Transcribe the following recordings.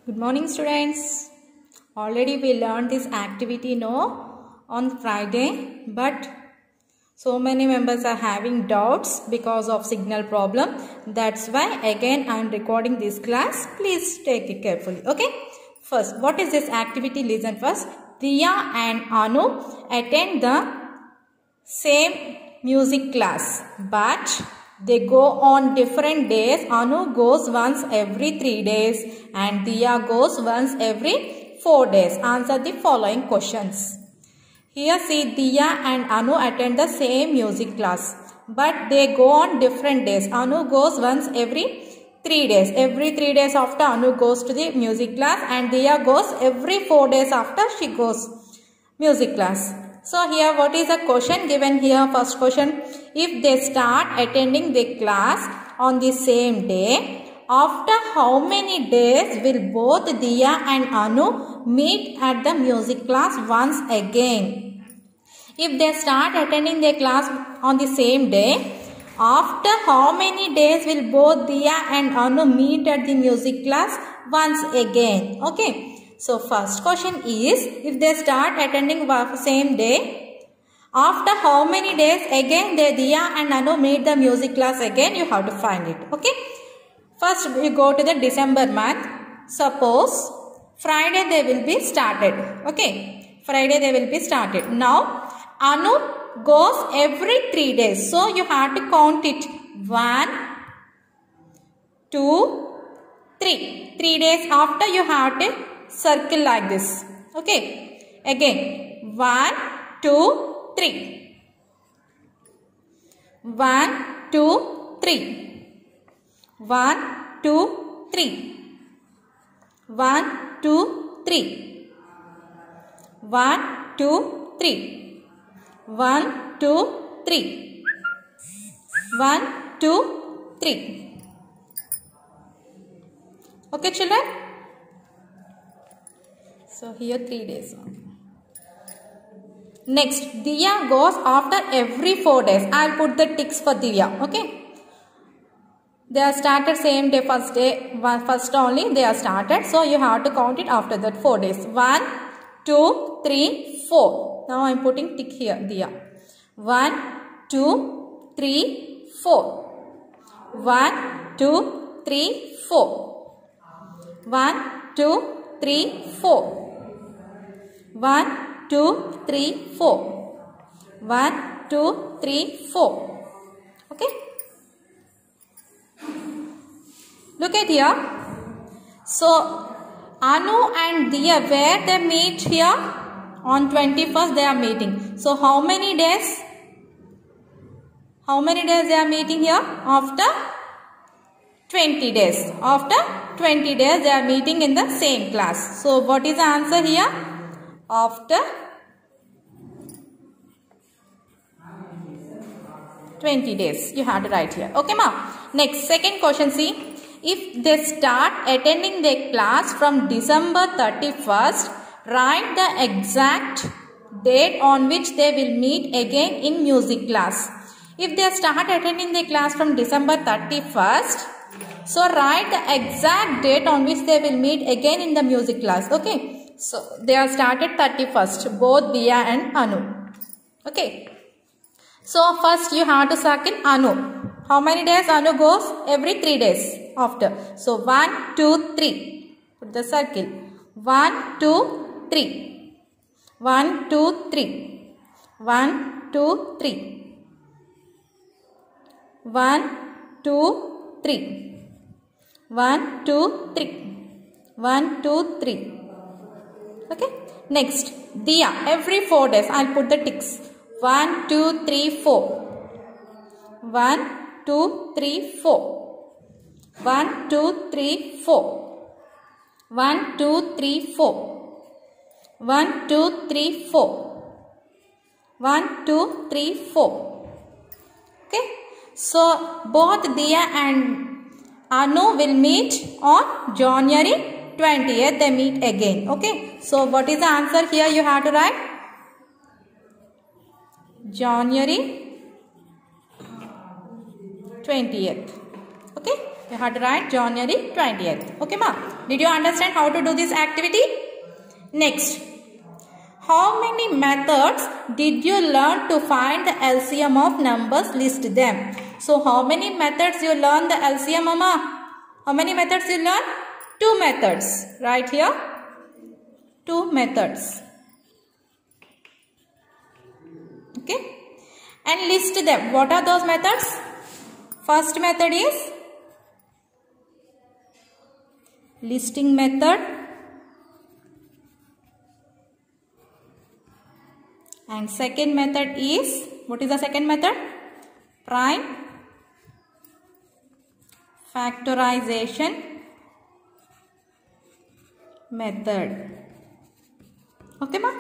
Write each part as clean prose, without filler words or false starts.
Good morning, students. Already we learned this activity on Friday, but so many members are having doubts because of signal problem. That's why again I am recording this class. Please take it carefully. Okay. First, what is this activity? Listen first. Diya and Anu attend the same music class, but they go on different days. Anu goes once every 3 days and Diya goes once every 4 days. Answer the following questions. Here see, Diya and Anu attend the same music class, but they go on different days. Anu goes once every 3 days. Every 3 days after Anu goes to the music class, and Diya goes every 4 days after she goes music class. So here what is the question given here? First question, if they start attending the class on the same day, after how many days will both Diya and Anu meet at the music class once again? If they start attending the class on the same day, after how many days will both Diya and Anu meet at the music class once again? Okay. So first question is, if they start attending same day, after how many days again Diya and Anu meet the music class again? You have to find it. Okay. First we go to the December month. Suppose Friday they will be started. Okay. Friday they will be started. Now Anu goes every 3 days. So you have to count it. 1, 2, 3. 3 days after you have to circle like this. Okay. Again. 1, 2, 3. 1, 2, 3. 1, 2, 3. 1, 2, 3. 1, 2, 3. 1, 2, 3. 1, 2, 3. Okay, children? So here 3 days. Next, Diya goes after every 4 days. I'll put the ticks for Diya. Okay. They are started same day, first only they are started. So you have to count it after that 4 days. 1, 2, 3, 4. Now I am putting tick here, Diya. 1, 2, 3, 4. 1, 2, 3, 4. 1, 2, 3, 4. 1, 2, 3, 4. 1, 2, 3, 4. Okay. Look at here. So Anu and Diya, where they meet here? On 21st they are meeting. So how many days? How many days they are meeting here? After 20 days. After 20 days they are meeting in the same class. So what is the answer here? After 20 days. You have to write here. Okay, ma. Next, second question. See, if they start attending the class from December 31st, write the exact date on which they will meet again in music class. If they start attending the class from December 31st, so write the exact date on which they will meet again in the music class. Okay. So they are started 31st, both Diya and Anu. Okay. So first you have to circle Anu. How many days Anu goes? Every 3 days after. So 1, 2, 3. Put the circle. 1, 2, 3. 1, 2, 3. 1, 2, 3. 1, 2, 3. 1, 2, 3. 1, 2, 3. Okay. Next, Diya. Every 4 days. I'll put the ticks. 1, 2, 3, 4. 1, 2, 3, 4. 1, 2, 3, 4. 1, 2, 3, 4. 1, 2, 3, 4. 1, 2, 3, 4. Okay. So both Diya and Anu will meet on January 20th. They meet again. Okay. So what is the answer here? You have to write January 20th. Okay. You have to write January 20th. Okay, ma? Did you understand how to do this activity? Next. How many methods did you learn to find the LCM of numbers? List them. So, how many methods you learn the LCM, mama? How many methods you learn? 2 methods. Right here. 2 methods. Okay. And list them. What are those methods? First method is listing method. And second method is, what is the second method? Prime factorization method. Okay, ma?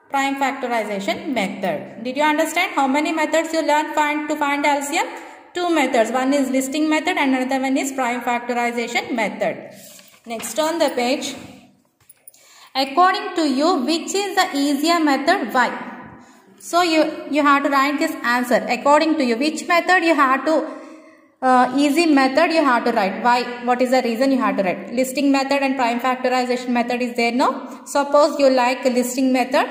Prime factorization method. Did you understand how many methods you learned to find LCM? 2 methods. One is listing method and another one is prime factorization method. Next on the page. According to you, which is the easier method? Why? So you have to write this answer. According to you, which method you have to easy method you have to write. Why? What is the reason you have to write? Listing method and prime factorization method is there, no? Suppose you like listing method,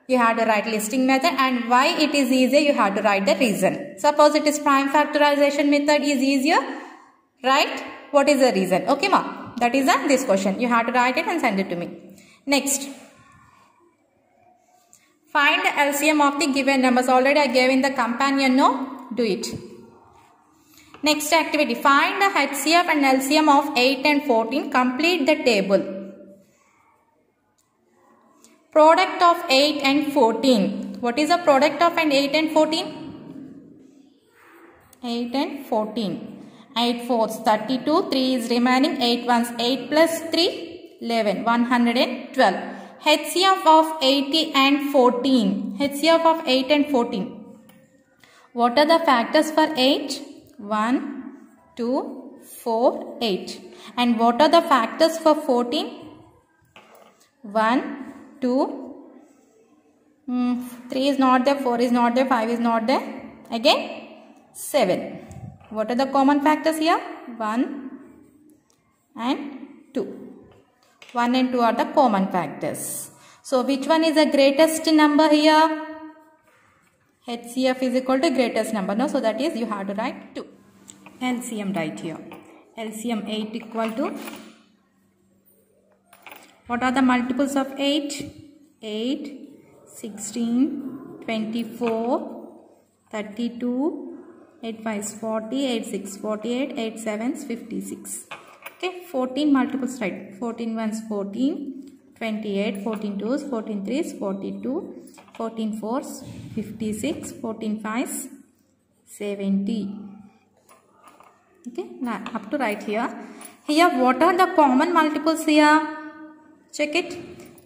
you have to write listing method, and why it is easier you have to write the reason. Suppose it is prime factorization method is easier, right? What is the reason? Okay, ma? That is this question. You have to write it and send it to me. Next. Find the LCM of the given numbers. Already I gave in the companion, no? Do it. Next activity. Find the HCF and LCM of 8 and 14. Complete the table. Product of 8 and 14. What is the product of 8 and 14? 8 and 14. 8 fours 32. 3 is remaining. 8 ones 8 plus 3. 11. 112. HCF of 80 and 14. HCF of 8 and 14. What are the factors for 8? 1, 2, 4, 8. And what are the factors for 14? 1, 2, 3 is not there, 4 is not there, 5 is not there. Again, 7. What are the common factors here? 1 and 2. 1 and 2 are the common factors. So, which one is the greatest number here? HCF is equal to greatest number. No, so that is you have to write 2. LCM right here. LCM 8 equal to. What are the multiples of 8? 8, 16, 24, 32, 8 5 is 40, 8 6 48, 8 7 is 56. Okay, 14 multiples, right? 14 ones 14, 28, 14 twos, 14 threes, 42, 14 fours, 56, 14 fives, 70. Okay, now up to right here. Here, what are the common multiples here? Check it.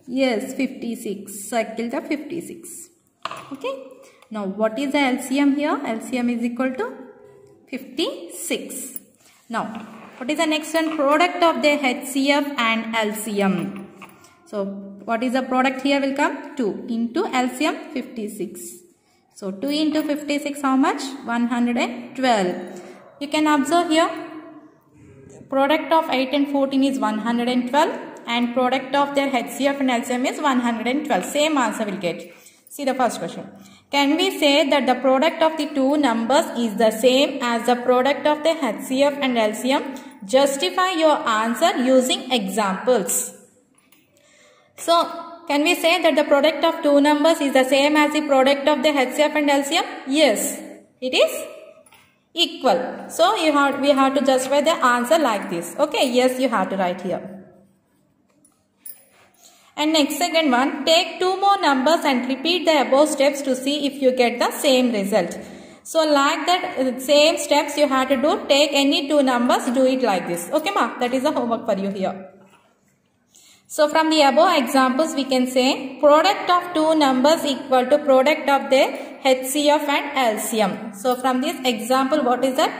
Yes, 56. Circle the 56. Okay. Now, what is the LCM here? LCM is equal to 56. Now, what is the next one? Product of the HCF and LCM. So, what is the product here will come? 2 into LCM 56. So, 2 into 56 how much? 112. You can observe here. Product of 8 and 14 is 112. And product of their HCF and LCM is 112. Same answer will get. See the first question. Can we say that the product of the two numbers is the same as the product of the HCF and LCM? Justify your answer using examples. So, can we say that the product of two numbers is the same as the product of the HCF and LCM? Yes, it is equal. So, we have to justify the answer like this. Okay, yes, you have to write here. And next second one, take two more numbers and repeat the above steps to see if you get the same result. So like that same steps you have to do, take any two numbers, do it like this. Okay ma, that is the homework for you here. So from the above examples we can say product of two numbers equal to product of their HCF and LCM. So from this example what is that?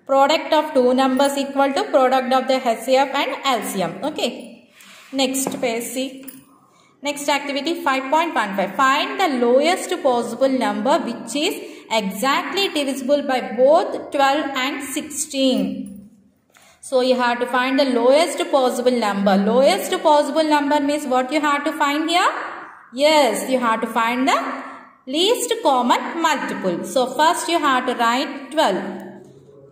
Product of two numbers equal to product of the HCF and LCM. Okay. Next page see. Next activity 5.15. Find the lowest possible number which is exactly divisible by both 12 and 16. So you have to find the lowest possible number. Lowest possible number means what you have to find here? Yes, you have to find the least common multiple. So first you have to write 12.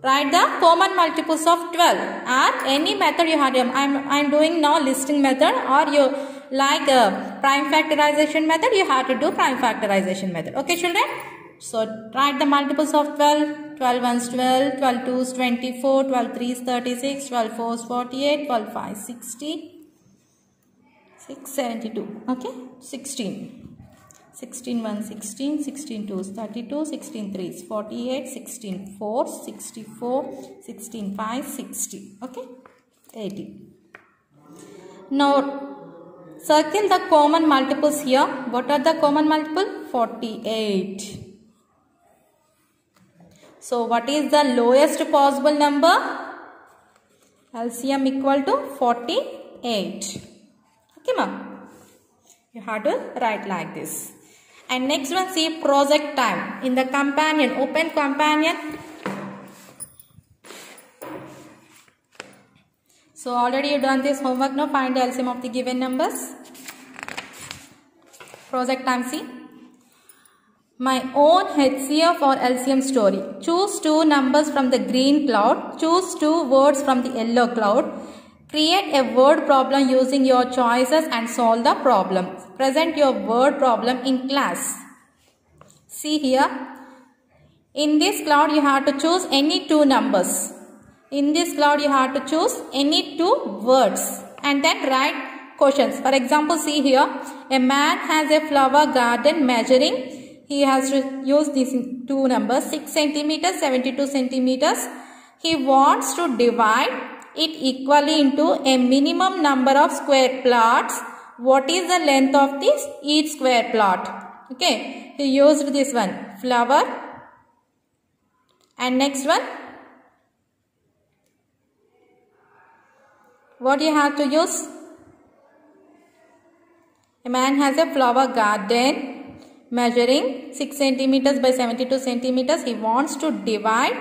Write the common multiples of 12. Or any method you have. I'm doing now listing method, or you like a prime factorization method, you have to do prime factorization method. Okay children? So write the multiples of 12. 12 ones 12, 12 twos 24, 12 threes 36, 12 fours 48, 12 fives 60, 6 72. Okay, 16. 16 1 16, 16 2s 32, 16 3s 48, 16 4s 64, 16 5 60. Okay, 80. Now circle the common multiples here. What are the common multiple? 48. So what is the lowest possible number? LCM equal to 48. Okay ma'am. You have to write like this. And next one, see project time. In the companion, open companion. So already you done this homework now. Find the LCM of the given numbers. Project time, see. My own HCF or LCM story. Choose two numbers from the green cloud. Choose two words from the yellow cloud. Create a word problem using your choices and solve the problem. Present your word problem in class. See here. In this cloud you have to choose any two numbers. In this cloud you have to choose any two words. And then write questions. For example, see here. A man has a flower garden measuring. He has to use these two numbers, 6 centimeters, 72 centimeters. He wants to divide it equally into a minimum number of square plots. What is the length of this each square plot? Okay, he used this one, flower. And next one, what you have to use? A man has a flower garden measuring 6 centimeters by 72 centimeters. He wants to divide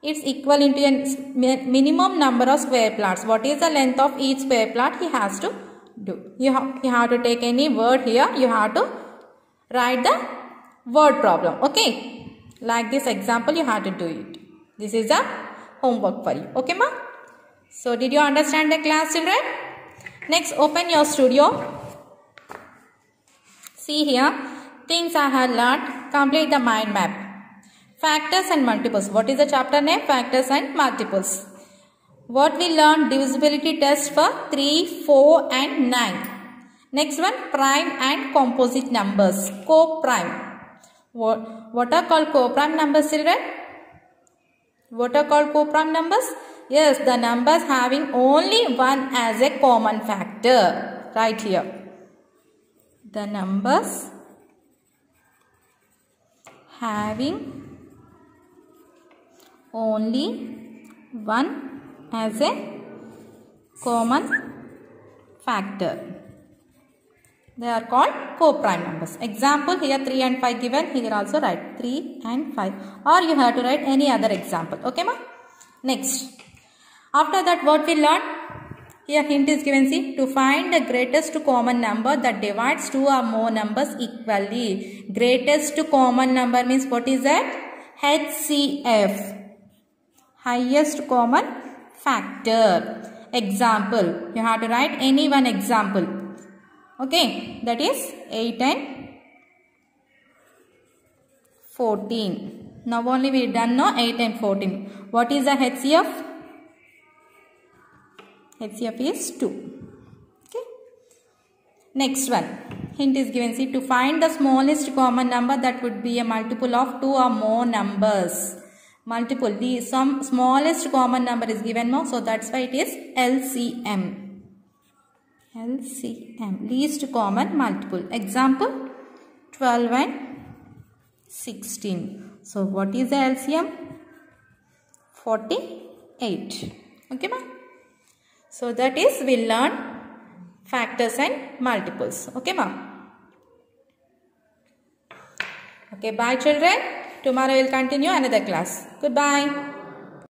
it's equal into a minimum number of square plots. What is the length of each square plot he has to do? You have to take any word here. You have to write the word problem. Okay. Like this example you have to do it. This is the homework for you. Okay ma? So did you understand the class children? Next open your studio. See here. Things I have learned. Complete the mind map. Factors and multiples. What is the chapter name? Factors and multiples. What we learned? Divisibility test for 3, 4 and 9. Next one, prime and composite numbers. Co-prime. What are called co-prime numbers children? What are called co-prime numbers? Yes, the numbers having only one as a common factor. Right here. The numbers having only one as a common factor. They are called co-prime numbers. Example, here 3 and 5 given. Here also write 3 and 5. Or you have to write any other example. Okay ma? Next. After that what we learn? Here hint is given. See, to find the greatest common number that divides two or more numbers equally. Greatest common number means what is that? HCF. Highest common factor. Example. You have to write any one example. Okay. That is 8 and 14. Now only we done now 8 and 14. What is the HCF? HCF is 2. Okay. Next one. Hint is given. See, to find the smallest common number that would be a multiple of 2 or more numbers. Multiple. The smallest common number is given now. So that's why it is LCM. LCM. Least common multiple. Example 12 and 16. So what is the LCM? 48. Okay ma? So that is we learn factors and multiples. Okay ma? Okay, bye children. Tomorrow we will continue another class. Goodbye.